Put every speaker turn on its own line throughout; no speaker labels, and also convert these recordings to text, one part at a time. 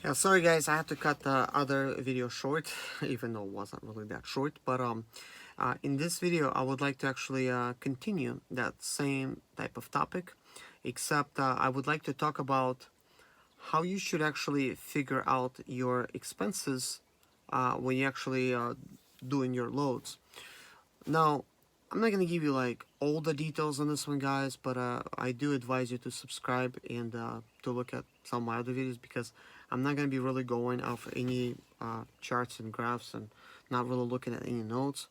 Yeah, sorry guys, I had to cut the other video short, even though it wasn't really that short. But in this video, I would like to actually continue that same type of topic, except I would like to talk about how you should actually figure out your expenses when you actually doing your loads. Now, I'm not gonna give you like all the details on this one, guys, but I do advise you to subscribe and to look at some of my other videos, because I'm not gonna be really going off any charts and graphs and not really looking at any notes.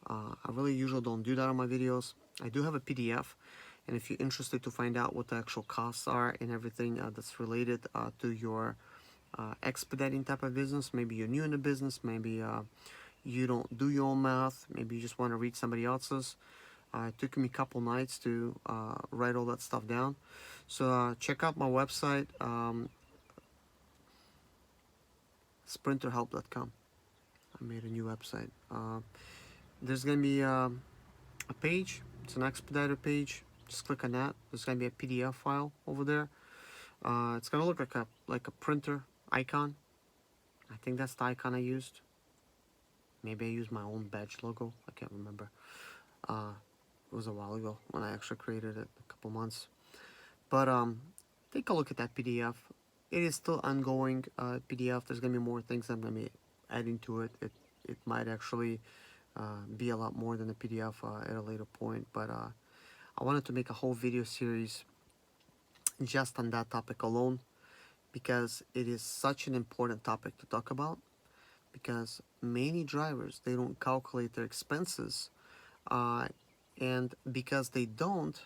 I really usually don't do that on my videos. I do have a PDF, and if you're interested to find out what the actual costs are and everything that's related to your expediting type of business, maybe you're new in the business, maybe you don't do your own math, maybe you just want to read somebody else's. It took me a couple nights to write all that stuff down. So check out my website, sprinterhelp.com. I made a new website. There's going to be a page. It's an expediter page. Just click on that. There's going to be a PDF file over there. It's going to look like a printer icon. I think that's the icon I used. Maybe I used my own badge logo. I can't remember. It was a while ago when I actually created it, a couple months. But take a look at that PDF. It is still ongoing PDF. There's gonna be more things I'm gonna be adding to it. It might actually be a lot more than the PDF at a later point. But I wanted to make a whole video series just on that topic alone, because it is such an important topic to talk about. Because many drivers, they don't calculate their expenses, and because they don't,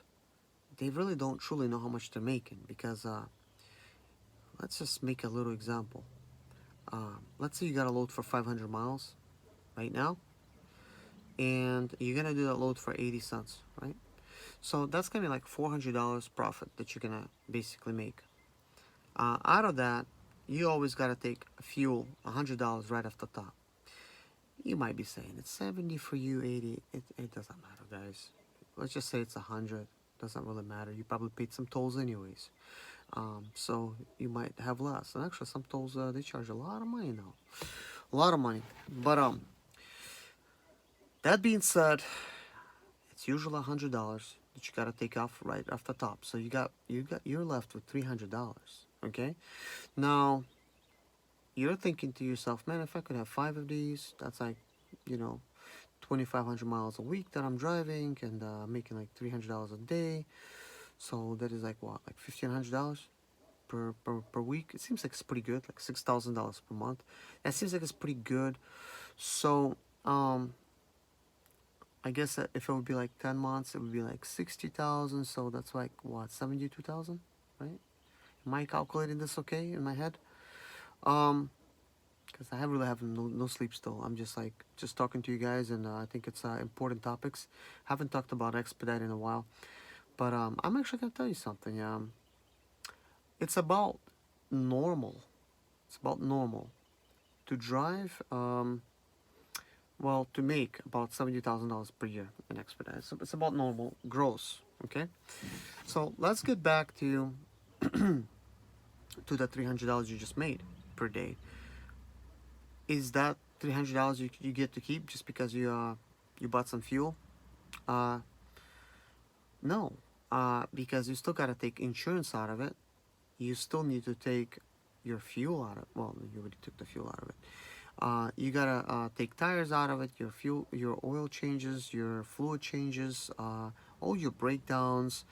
they really don't truly know how much they're making. Because let's just make a little example. Let's say you got a load for 500 miles right now, and you're gonna do that load for 80 cents, right? So that's gonna be like $400 profit that you're gonna basically make. Out of that, you always gotta take fuel, $100 right off the top. You might be saying it's 70 for you, 80. It doesn't matter, guys. Let's just say it's 100. Doesn't really matter. You probably paid some tolls anyways. So you might have less. And actually, some tolls they charge a lot of money now, a lot of money. But that being said, it's usually $100 that you gotta take off right off the top. So you're left with $300. Okay, now you're thinking to yourself, man, if I could have 5 of these, that's like, you know, 2,500 miles a week that I'm driving, and making like $300 a day. So that is like what, like $1,500 per week. It seems like it's pretty good, like $6,000 per month. That seems like it's pretty good. So I guess that if it would be like 10 months, it would be like 60,000. So that's like what, 72,000, right? Am I calculating this okay in my head? Because I really have no sleep still. I'm just talking to you guys, and I think it's important topics. Haven't talked about expedite in a while, but I'm actually gonna tell you something. It's about normal. It's about normal to drive. Well, to make about $70,000 per year in expedite. So it's about normal gross. Okay. So let's get back to the $300 you just made per day. Is that $300 you get to keep just because you bought some fuel? No, because you still gotta take insurance out of it. You still need to take your fuel out of it. Well, you already took the fuel out of it. You gotta take tires out of it, your fuel, your oil changes, your fluid changes, all your breakdowns,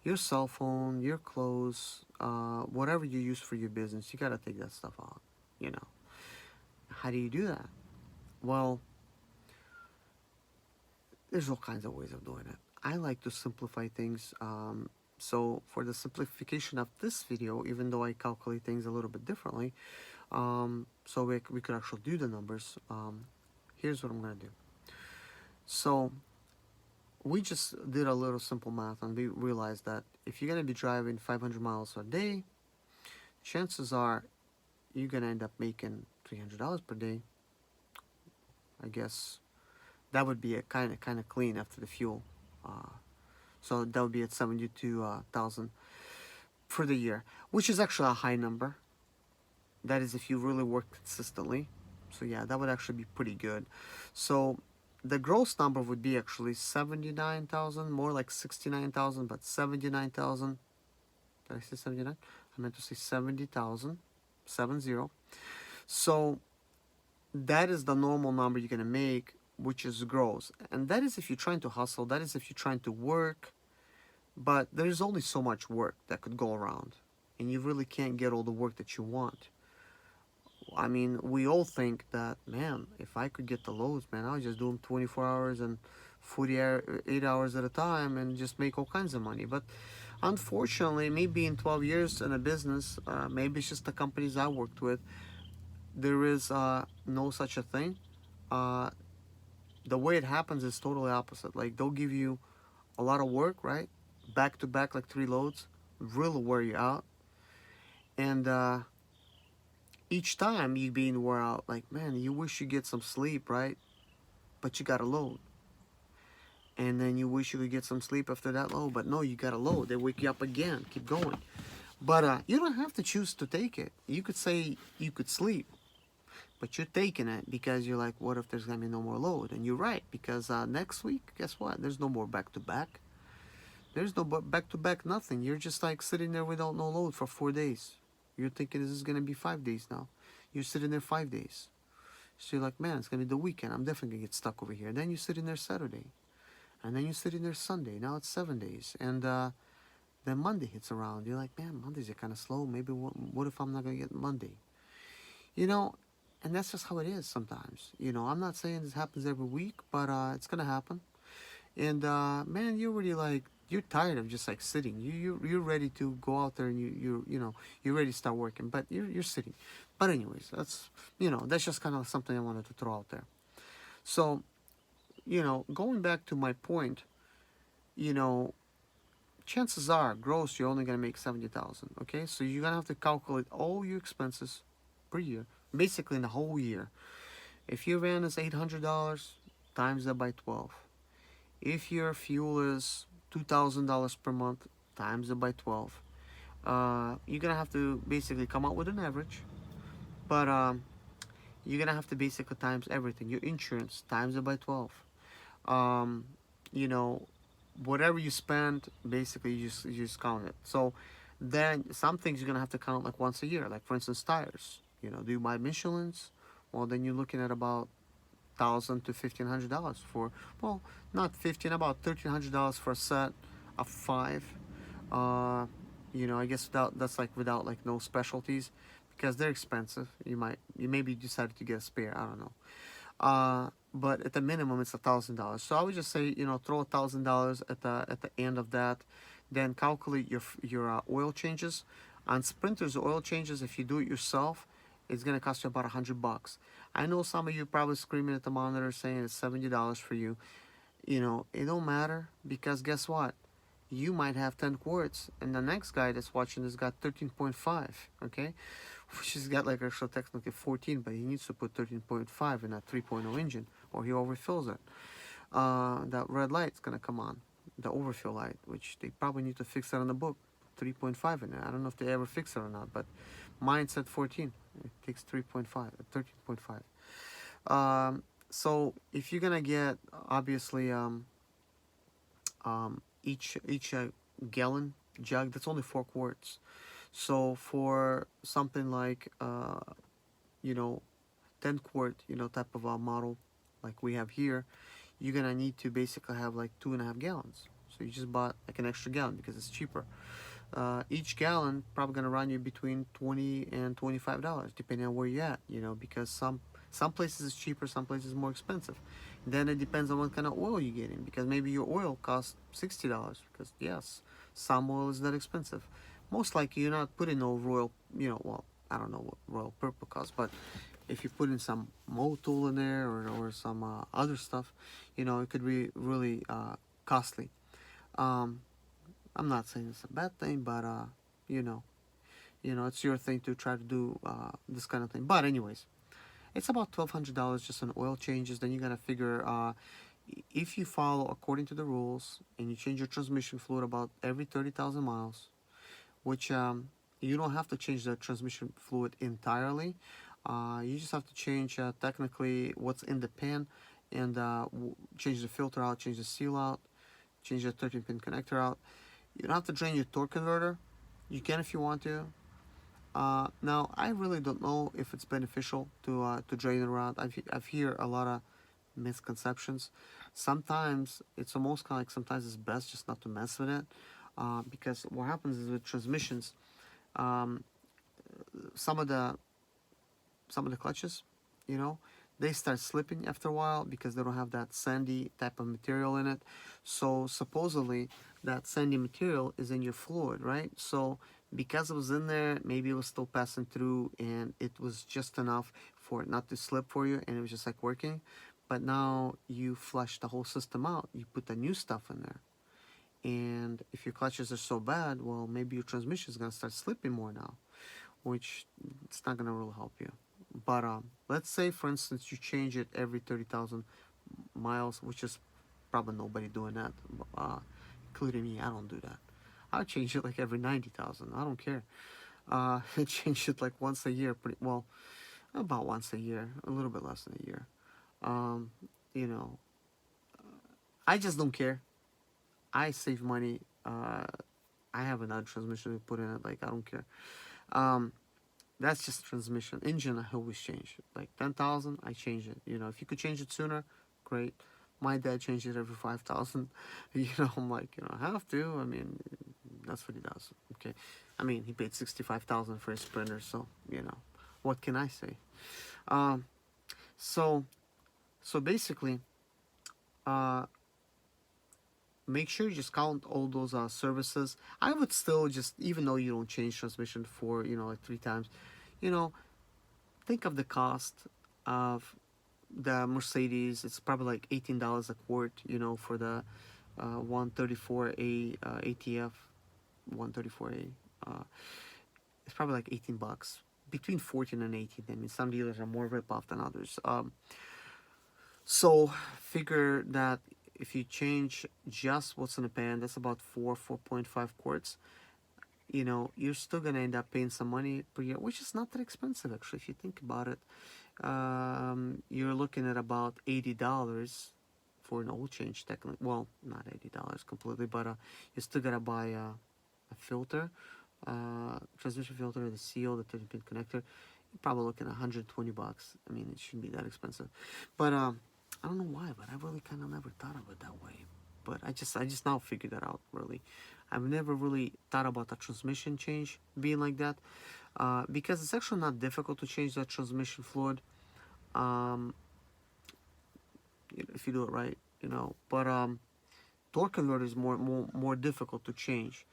your cell phone, your clothes, whatever you use for your business. You gotta take that stuff out. You know. How do you do that? Well, there's all kinds of ways of doing it. I like to simplify things. So for the simplification of this video, even though I calculate things a little bit differently, so we could actually do the numbers, here's what I'm going to do. So we just did a little simple math, and we realized that if you're going to be driving 500 miles a day, chances are you're going to end up making $300 per day. I guess that would be a kind of clean after the fuel. So that would be at 72,000 for the year, which is actually a high number. That is if you really work consistently. So yeah, that would actually be pretty good. So the gross number would be actually 79,000, more like 69,000, but 79,000. Did I say 79? I meant to say 70,000, 70. So that is the normal number you're gonna make, which is gross. And that is if you're trying to hustle, that is if you're trying to work, but there's only so much work that could go around. And you really can't get all the work that you want. I mean, we all think that, man, if I could get the loads, man, I'll just do them 24 hours and 48 hours at a time and just make all kinds of money. But unfortunately, maybe in 12 years in a business, maybe it's just the companies I worked with, there is no such a thing. Uh, the way it happens is totally opposite. Like, they'll give you a lot of work, right? Back to back, like 3 loads, really wear you out. And each time you being wore out, like, man, you wish you get some sleep, right? But you got to load. And then you wish you could get some sleep after that load, but no, you got to load. They wake you up again, keep going. But you don't have to choose to take it. You could say you could sleep, but you're taking it because you're like, what if there's going to be no more load? And you're right, because next week, guess what? There's no more back-to-back. There's no back-to-back nothing. You're just like sitting there without no load for 4 days. You're thinking this is going to be 5 days now. You're sitting there 5 days. So you're like, man, it's going to be the weekend. I'm definitely going to get stuck over here. Then you're sitting there Saturday. And then you're sitting there Sunday. Now it's 7 days. And then Monday hits around. You're like, man, Mondays are kind of slow. Maybe what if I'm not going to get Monday? You know, and that's just how it is sometimes. You know, I'm not saying this happens every week, but it's going to happen. And man, you're really like, you're tired of just like sitting. You're ready to go out there and you're ready to start working, but you're sitting. But anyways, that's just kind of something I wanted to throw out there. So, going back to my point, you know, chances are gross you're only gonna make 70,000. Okay, so you're gonna have to calculate all your expenses per year, basically in the whole year. If your van is $800, times that by 12. If your fuel is $2,000 per month, times it by 12. You're gonna have to basically come up with an average, but you're gonna have to basically times everything. Your insurance, times it by 12. Um, you know, whatever you spend, basically you just count it. So then some things you're gonna have to count like once a year. Like for instance, tires. Do you buy Michelin's? Well, then you're looking at about $1,000 to $1,500 for, well, not 15, about $1,300 for a set of 5. uh I guess that's like without like no specialties, because they're expensive. You maybe decided to get a spare, I don't know. But at the minimum it's $1,000. So I would just say, throw $1,000 at the end of that. Then calculate your oil changes. On Sprinter's oil changes, if you do it yourself, it's gonna cost you about $100. I know some of you probably screaming at the monitor saying it's $70 for you. It don't matter, because guess what? You might have 10 quarts, and the next guy that's watching this got 13.5, okay? Which has got like actually technically 14, but he needs to put 13.5 in that 3.0 engine, or he overfills it. That red light's gonna come on, the overfill light, which they probably need to fix that on the book. 3.5 in there. I don't know if they ever fix it or not, but mine said 14. It takes 3.5, 13.5. So if you're gonna get obviously each gallon jug, that's only 4 quarts. So for something like 10 quart type of a model like we have here, you're gonna need to basically have like 2.5 gallons. So you just bought like an extra gallon because it's cheaper. Each gallon probably gonna run you between $20 and $25, depending on where you're at. Because some places it's cheaper, some places more expensive. Then it depends on what kind of oil you're getting, because maybe your oil costs $60. Because yes, some oil is that expensive. Most likely you're not putting no royal, well, I don't know what royal purple costs, but if you put in some Motul in there or some other stuff, it could be really costly. Um, I'm not saying it's a bad thing, but it's your thing to try to do this kind of thing. But anyways, it's about $1,200 just on oil changes. Then you gotta figure if you follow according to the rules and you change your transmission fluid about every 30,000 miles, which you don't have to change the transmission fluid entirely. You just have to change technically what's in the pan, and change the filter out, change the seal out, change the 13-pin connector out. You don't have to drain your torque converter. You can if you want to. Now, I really don't know if it's beneficial to drain it around. I've heard a lot of misconceptions. Sometimes it's almost kind of like sometimes it's best just not to mess with it, because what happens is with transmissions, um, some of the clutches, you know, they start slipping after a while because they don't have that sandy type of material in it. So supposedly that sandy material is in your fluid, right? So because it was in there, maybe it was still passing through and it was just enough for it not to slip for you, and it was just like working. But now you flush the whole system out, you put the new stuff in there. And if your clutches are so bad, well, maybe your transmission is going to start slipping more now, which it's not going to really help you. But let's say, for instance, you change it every 30,000 miles, which is probably nobody doing that, including me. I don't do that. I change it like every 90,000. I don't care. I change it like once a year, pretty well, about once a year, a little bit less than a year. Um, you know, I just don't care. I save money. I have another transmission to put in it. Like, I don't care. Um, That's just transmission. Engine, I always change. Like 10,000, I change it. You know, if you could change it sooner, great. My dad changed it every 5,000. You know, I'm like, you know, I have to. I mean, that's what he does. Okay. I mean, he paid 65,000 for his Sprinter, so you know, what can I say? Um, so, basically, uh, make sure you just count all those services. I would still just, even though you don't change transmission for, you know, like 3 times, you know, think of the cost of the Mercedes. It's probably like $18 a quart, you know, for the 134A ATF 134A. Uh, it's probably like 18 bucks, between 14 and 18. I mean, some dealers are more rip off than others. So figure that if you change just what's in the pan, that's about 4.5 quarts. You know, you're still gonna end up paying some money per year, which is not that expensive actually if you think about it. You're looking at about $80 for an oil change, technically. Well, not $80 completely, but you still gotta buy a filter, transmission filter, the seal, the 13-pin connector. You're probably looking at 120 bucks. I mean, it shouldn't be that expensive, but I don't know why, but I really kind of never thought of it that way. But I just now figured that out. Really, I've never really thought about the transmission change being like that, because it's actually not difficult to change that transmission fluid, um, if you do it right, you know. But torque converter is more difficult to change.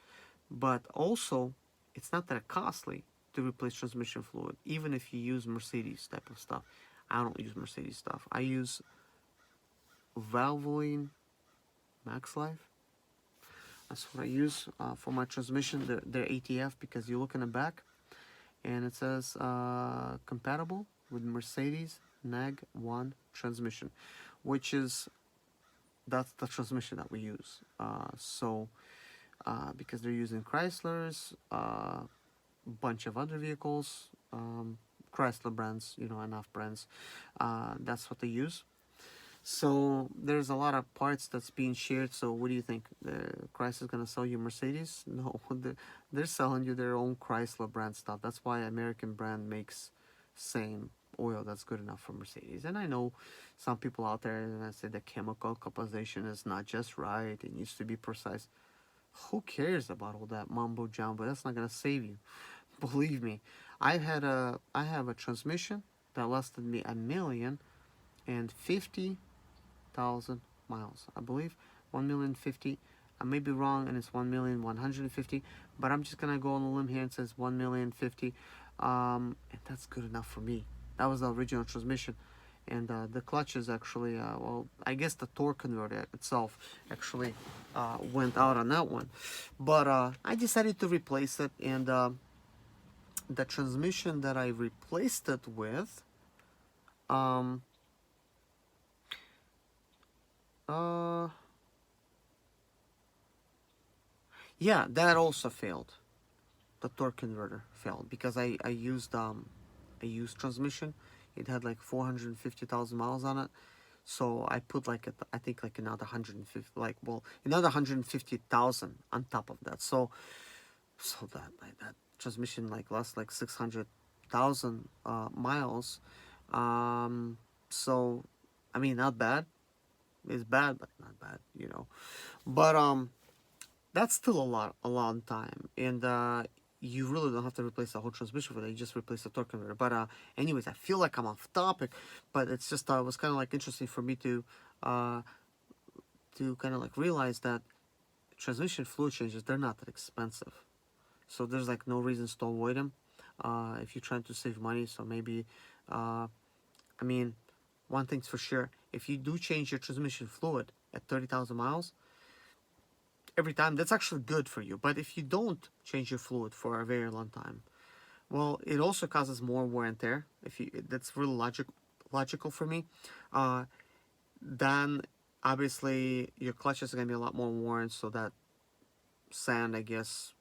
But also, it's not that costly to replace transmission fluid, even if you use Mercedes type of stuff. I don't use Mercedes stuff. I use Valvoline Max Life. That's what I use for my transmission. They're ATF, because you look in the back and it says compatible with Mercedes NAG 1 transmission, which is, that's the transmission that we use. Because they're using Chryslers, bunch of other vehicles, Chrysler brands, you know, enough brands. That's what they use. So there's a lot of parts that's being shared. So what do you think? The Chrysler is gonna sell you Mercedes? No, they're selling you their own Chrysler brand stuff. That's why American brand makes same oil that's good enough for Mercedes. And I know some people out there that say the chemical composition is not just right. It needs to be precise. Who cares about all that mumbo jumbo? That's not gonna save you. Believe me, I have a transmission that lasted me 1,050,000 miles. I believe 1,050,000. I may be wrong, and it's 1,150,000. But I'm just gonna go on a limb here and says 1,050,000. And that's good enough for me. That was the original transmission. And the clutches actually, well, I guess the torque converter itself actually went out on that one. But I decided to replace it, and the transmission that I replaced it with, uh, yeah, that also failed. the torque converter failed because I used transmission. It had like 450,000 miles on it. So I put like I think like another 150, like, well, another 150,000 on top of that. So that like that transmission like lost like 600,000 miles. Um, so I mean, not bad. It's bad, but not bad, you know. But that's still a long time, and you really don't have to replace the whole transmission for that. You just replace the torque converter. But anyways, I feel like I'm off topic, but it's just it was kind of like interesting for me uh, to kind of like realize that transmission fluid changes, they're not that expensive, so there's like no reasons to avoid them if you're trying to save money. So maybe I mean, one thing's for sure: if you do change your transmission fluid at 30,000 miles every time, that's actually good for you. But if you don't change your fluid for a very long time, well, it also causes more wear and tear. If you, that's really logical for me. Uh, then obviously your clutches are gonna be a lot more worn, so that sand, I guess,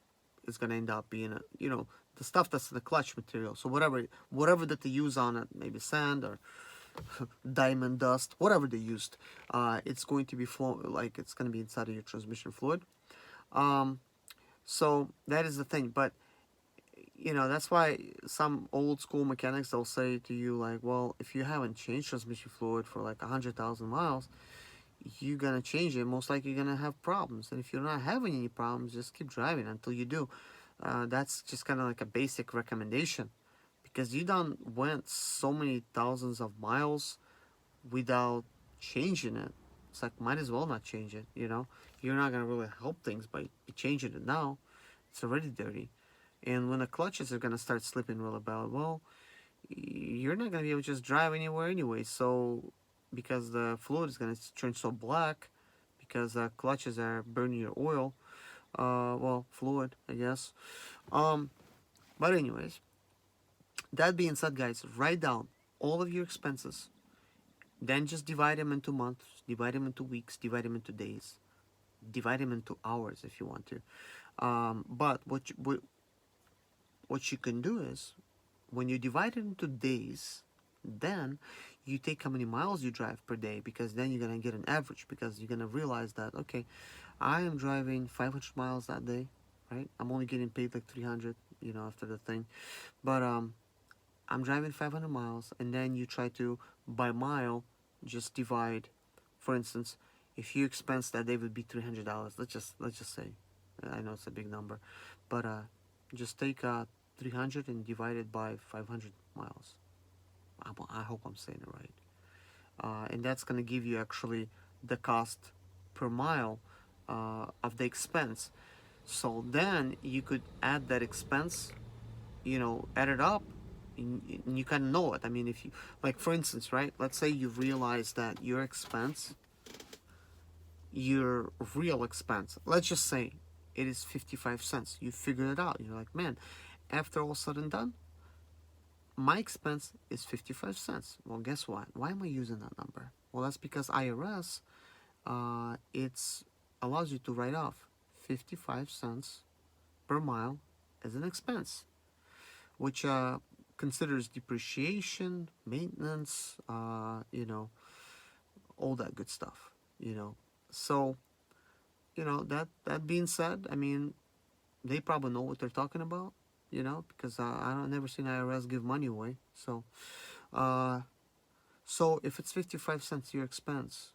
is gonna end up being the stuff that's the clutch material. So whatever that they use on it, maybe sand or diamond dust, whatever they used, it's going to be like it's going to be inside of your transmission fluid. Um, so that is the thing. But that's why some old school mechanics, they'll say to you like, well, if you haven't changed transmission fluid for like 100,000 miles, you're gonna change it. Most likely you're gonna have problems. And if you're not having any problems, just keep driving until you do. That's just kind of like a basic recommendation, because you done went so many thousands of miles without changing it. It's like, might as well not change it. You're not gonna really help things by changing it now. It's already dirty. And when the clutches are gonna start slipping real bad, well, you're not gonna be able to just drive anywhere anyway. So because the fluid is gonna turn so black, because the clutches are burning your oil, well, fluid, I guess. Um, but anyways, that being said, guys, write down all of your expenses. Then just divide them into months, divide them into weeks, divide them into days, divide them into hours if you want to. But what you can do is, when you divide it into days, then you take how many miles you drive per day, because then you're gonna get an average, because you're gonna realize that, okay, I am driving 500 miles that day, right? I'm only getting paid like 300, after the thing, but I'm driving 500 miles, and then you try to, by mile, just divide. For instance, if your expense that day would be $300, let's just say, I know it's a big number, but just take 300 and divide it by 500 miles. I hope I'm saying it right. And that's gonna give you actually the cost per mile of the expense. So then you could add that expense, add it up, and you kind of know it. I mean, if you, like, for instance, right, let's say you realize that your real expense, let's just say it is 55 cents. You figured it out. You're like, man, after all said and done, my expense is 55 cents. Well, guess what? Why am I using that number? Well, that's because IRS, it's allows you to write off 55 cents per mile as an expense, which considers depreciation, maintenance, all that good stuff, So, that being said, I mean, they probably know what they're talking about, because I don't never seen IRS give money away. Uh, so if it's 55 cents your expense,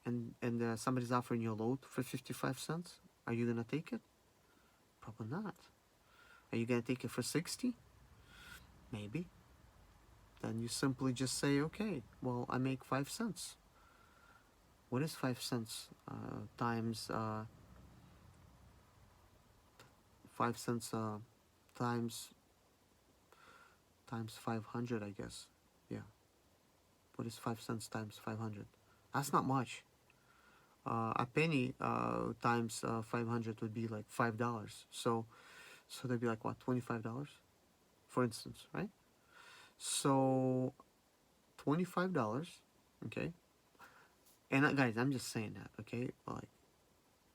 and somebody's offering you a load for 55 cents, are you gonna take it? Probably not. Are you gonna take it for 60? Maybe. Then you simply just say, okay, well, I make 5 cents. What is 5 cents times 5 cents times 500, I guess. Yeah. What is 5 cents times 500? That's not much. A penny times 500 would be like $5. So that'd be like, what, $25, for instance, right? So $25, okay. And guys, I'm just saying that, okay. Like,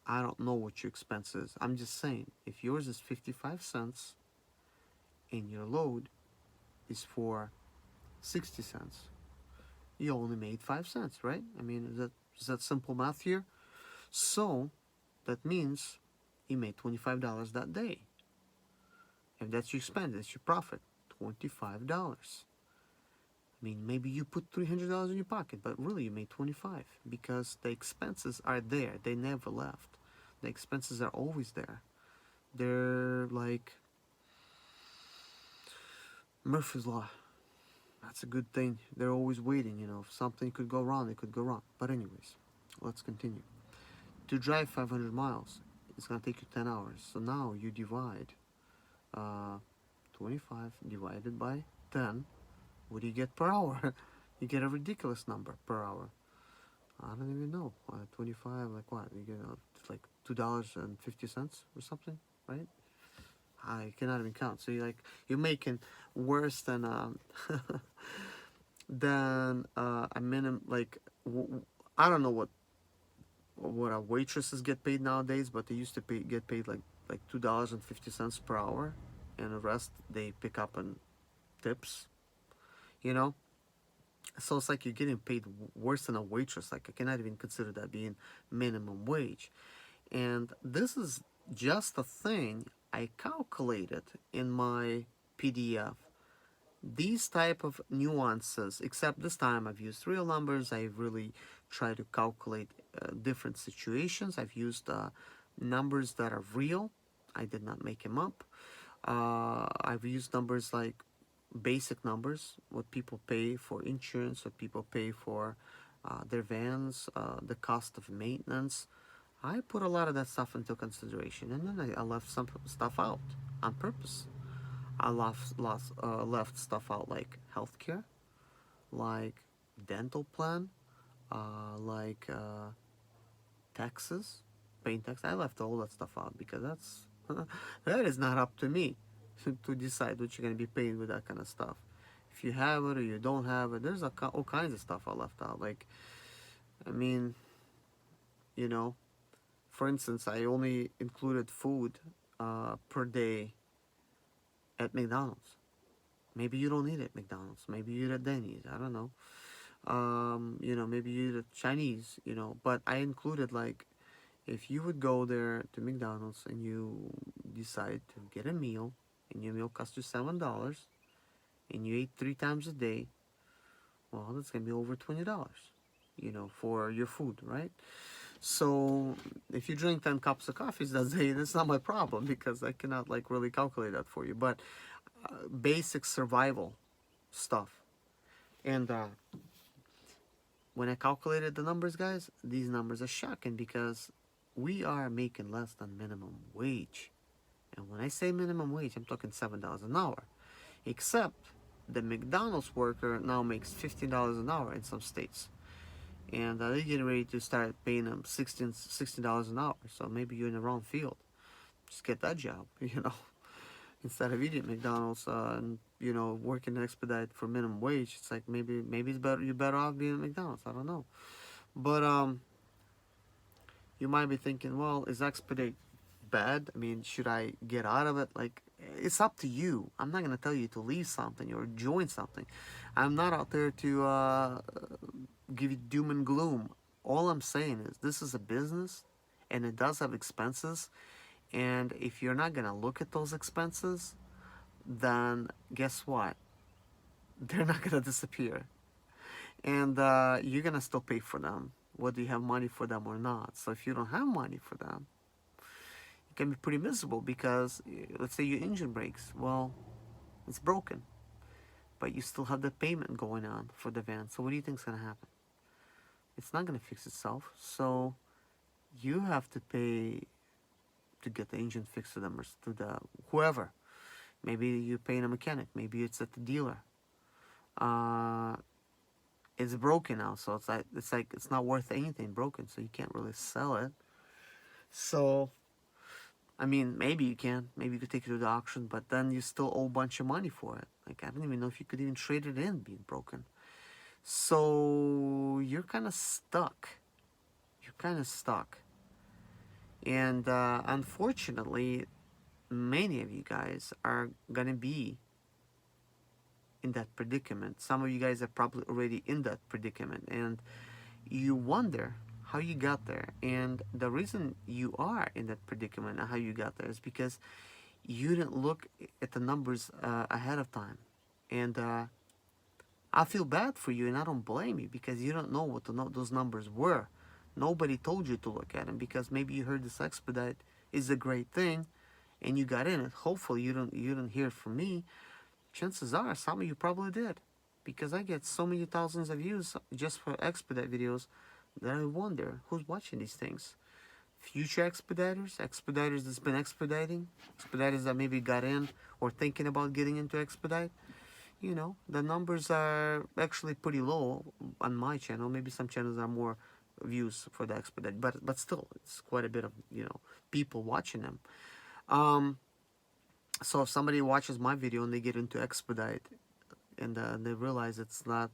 I don't know what your expense is. I'm just saying, if yours is 55 cents and your load is for 60 cents, you only made 5 cents, right? I mean, is that simple math here? So that means you made $25 that day. If that's your spend, that's your profit, $25. I mean, maybe you put $300 in your pocket, but really you made 25 because the expenses are there. They never left. The expenses are always there. They're like Murphy's Law. That's a good thing. They're always waiting, you know. If something could go wrong, it could go wrong. But anyways, let's continue. To drive 500 miles, it's going to take you 10 hours. So now you divide 25 divided by 10. What do you get per hour? You get a ridiculous number per hour. I don't even know. 25, like what? You get like $2.50 or something, right? I cannot even count. So you're making worse than a minimum. Like I don't know what a waitresses get paid nowadays, but they used to get paid like $2.50 per hour, and the rest they pick up in tips. You know, so it's like you're getting paid worse than a waitress. Like I cannot even consider that being minimum wage. And this is just a thing I calculated in my PDF. These type of nuances, except this time I've used real numbers. I really try to calculate different situations. I've used numbers that are real. I did not make them up. I've used numbers like basic numbers, what people pay for insurance, what people pay for their vans, the cost of maintenance. I put a lot of that stuff into consideration, and then I left some stuff out on purpose. I left stuff out like healthcare, like dental plan, like taxes, paying tax. I left all that stuff out because that is not up to me to decide what you're gonna be paying with that kind of stuff. If you have it or you don't have it, there's all kinds of stuff I left out. Like, I mean, you know, for instance, I only included food per day at McDonald's. Maybe you don't eat at McDonald's. Maybe you eat at Denny's. I don't know. Maybe you eat at Chinese. But I included like if you would go there to McDonald's and you decide to get a meal, and your meal costs you $7, and you ate 3 times a day, well, that's gonna be over $20. For your food, right? So if you drink 10 cups of coffee that day, that's not my problem because I cannot like really calculate that for you. But basic survival stuff. And when I calculated the numbers, guys, these numbers are shocking because we are making less than minimum wage. And when I say minimum wage, I'm talking $7 an hour. Except the McDonald's worker now makes $15 an hour in some states. And they're getting ready to start paying them $16 an hour. So maybe you're in the wrong field. Just get that job, Instead of eating at McDonald's and working expedite for minimum wage, it's like maybe it's better. You're better off being at McDonald's. I don't know, but you might be thinking, well, is expedite bad? I mean, should I get out of it? Like, it's up to you. I'm not gonna tell you to leave something or join something. I'm not out there to give you doom and gloom. All I'm saying is this is a business, and it does have expenses. And if you're not gonna look at those expenses, then guess what? They're not gonna disappear, and you're gonna still pay for them, whether you have money for them or not. So if you don't have money for them, it can be pretty miserable because let's say your engine breaks. Well, it's broken, but you still have the payment going on for the van. So what do you think is gonna happen? It's not gonna fix itself. So you have to pay to get the engine fixed to them or to the whoever. Maybe you're paying a mechanic. Maybe it's at the dealer. It's broken now, so it's not worth anything broken, so you can't really sell it. So, I mean, maybe you can. Maybe you could take it to the auction, but then you still owe a bunch of money for it. Like, I don't even know if you could even trade it in being broken. So, you're kind of stuck. And unfortunately, many of you guys are gonna be in that predicament. Some of you guys are probably already in that predicament, and you wonder how you got there. And the reason you are in that predicament and how you got there is because you didn't look at the numbers ahead of time. And I feel bad for you, and I don't blame you because you don't know what those numbers were. Nobody told you to look at them because maybe you heard this expedite is a great thing, and you got in it. Hopefully, you didn't hear it from me. Chances are, some of you probably did, because I get so many thousands of views just for expedite videos that I wonder who's watching these things. Future expediters that's been expediting, expediters that maybe got in or thinking about getting into expedite. You know, the numbers are actually pretty low on my channel. Maybe some channels are more views for the expedite, but still, it's quite a bit of people watching them. Um, so if somebody watches my video and they get into expedite and they realize it's not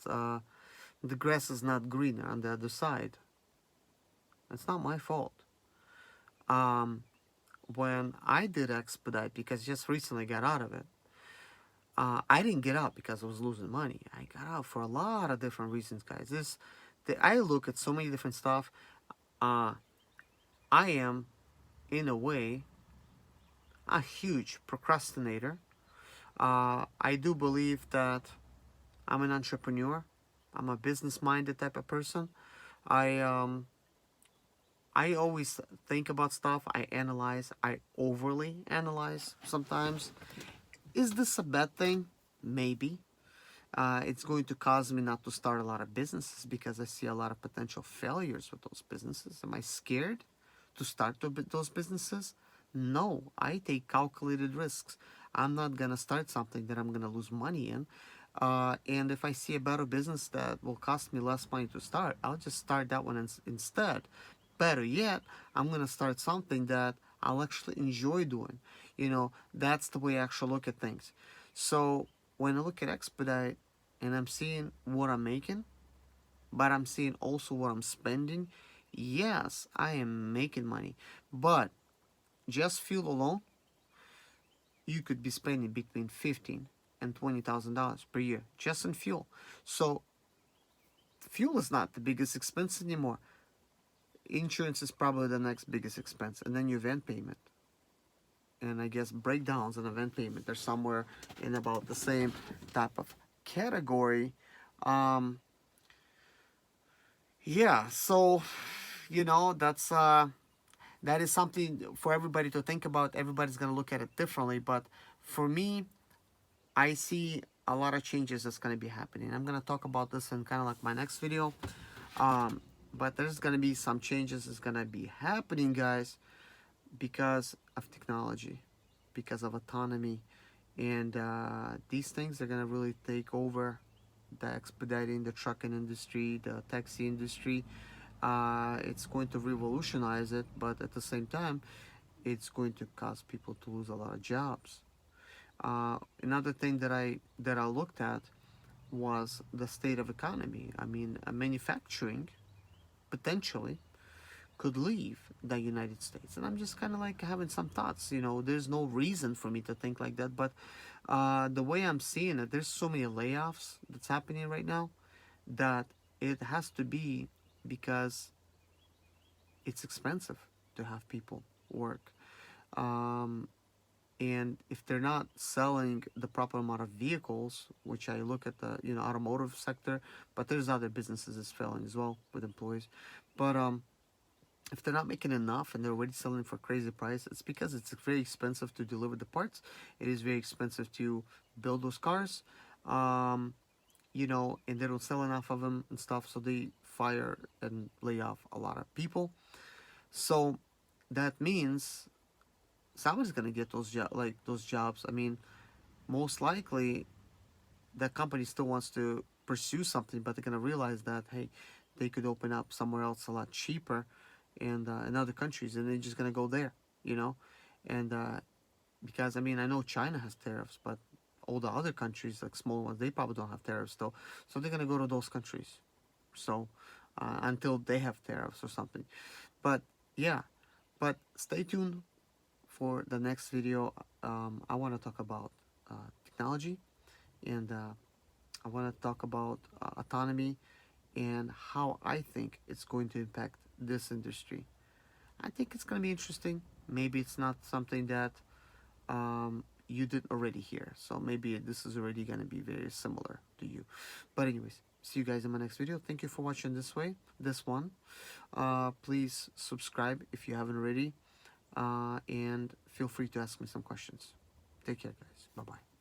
the grass is not greener on the other side, it's not my fault. Um, when I did expedite, because just recently got out of it, I didn't get out because I was losing money. I got out for a lot of different reasons, guys. I look at so many different stuff. Uh, I am, in a way, a huge procrastinator. I do believe that I'm an entrepreneur. I'm a business-minded type of person. I um, I always think about stuff. I analyze. I overly analyze sometimes. Is this a bad thing? Maybe. It's going to cause me not to start a lot of businesses because I see a lot of potential failures with those businesses. Am I scared to start those businesses? No, I take calculated risks. I'm not gonna start something that I'm gonna lose money in. And if I see a better business that will cost me less money to start, I'll just start that one instead. Better yet, I'm gonna start something that I'll actually enjoy doing. That's the way I actually look at things. So when I look at expedite and I'm seeing what I'm making, but I'm seeing also what I'm spending, yes, I am making money. But just fuel alone, you could be spending between $15,000 and $20,000 per year just in fuel. So fuel is not the biggest expense anymore. Insurance is probably the next biggest expense, and then your event payment. And I guess breakdowns and event payment are somewhere in about the same type of category. Um, yeah, so that is something for everybody to think about. Everybody's gonna look at it differently, but for me, I see a lot of changes that's gonna be happening. I'm gonna talk about this in kind of like my next video. But there's gonna be some changes that's gonna be happening, guys, because of technology, because of autonomy, and these things are gonna really take over the expediting, the trucking industry, the taxi industry. It's going to revolutionize it, but at the same time, it's going to cause people to lose a lot of jobs. Another thing that I looked at was the state of economy. I mean, manufacturing potentially could leave the United States, and I'm just kind of like having some thoughts. There's no reason for me to think like that, but the way I'm seeing it, there's so many layoffs that's happening right now that it has to be because it's expensive to have people work. Um, and if they're not selling the proper amount of vehicles, which I look at the automotive sector, but there's other businesses that's failing as well with employees. But if they're not making enough and they're already selling for crazy price, it's because it's very expensive to deliver the parts. It is very expensive to build those cars. Um, and they don't sell enough of them and stuff, so they fire and lay off a lot of people. So that means somebody's gonna get those jobs. I mean, most likely that company still wants to pursue something, but they're gonna realize that hey, they could open up somewhere else a lot cheaper, and in other countries, and they're just gonna go there, and because I mean I know China has tariffs, but all the other countries like small ones they probably don't have tariffs though, so they're gonna go to those countries. So until they have tariffs or something, but yeah. But stay tuned for the next video. I want to talk about technology, and I want to talk about autonomy and how I think it's going to impact this industry. I think it's going to be interesting. Maybe it's not something that you did already hear, so maybe this is already going to be very similar to you. But anyways, see you guys in my next video. Thank you for watching this one. Please subscribe if you haven't already, and feel free to ask me some questions. Take care, guys. Bye bye.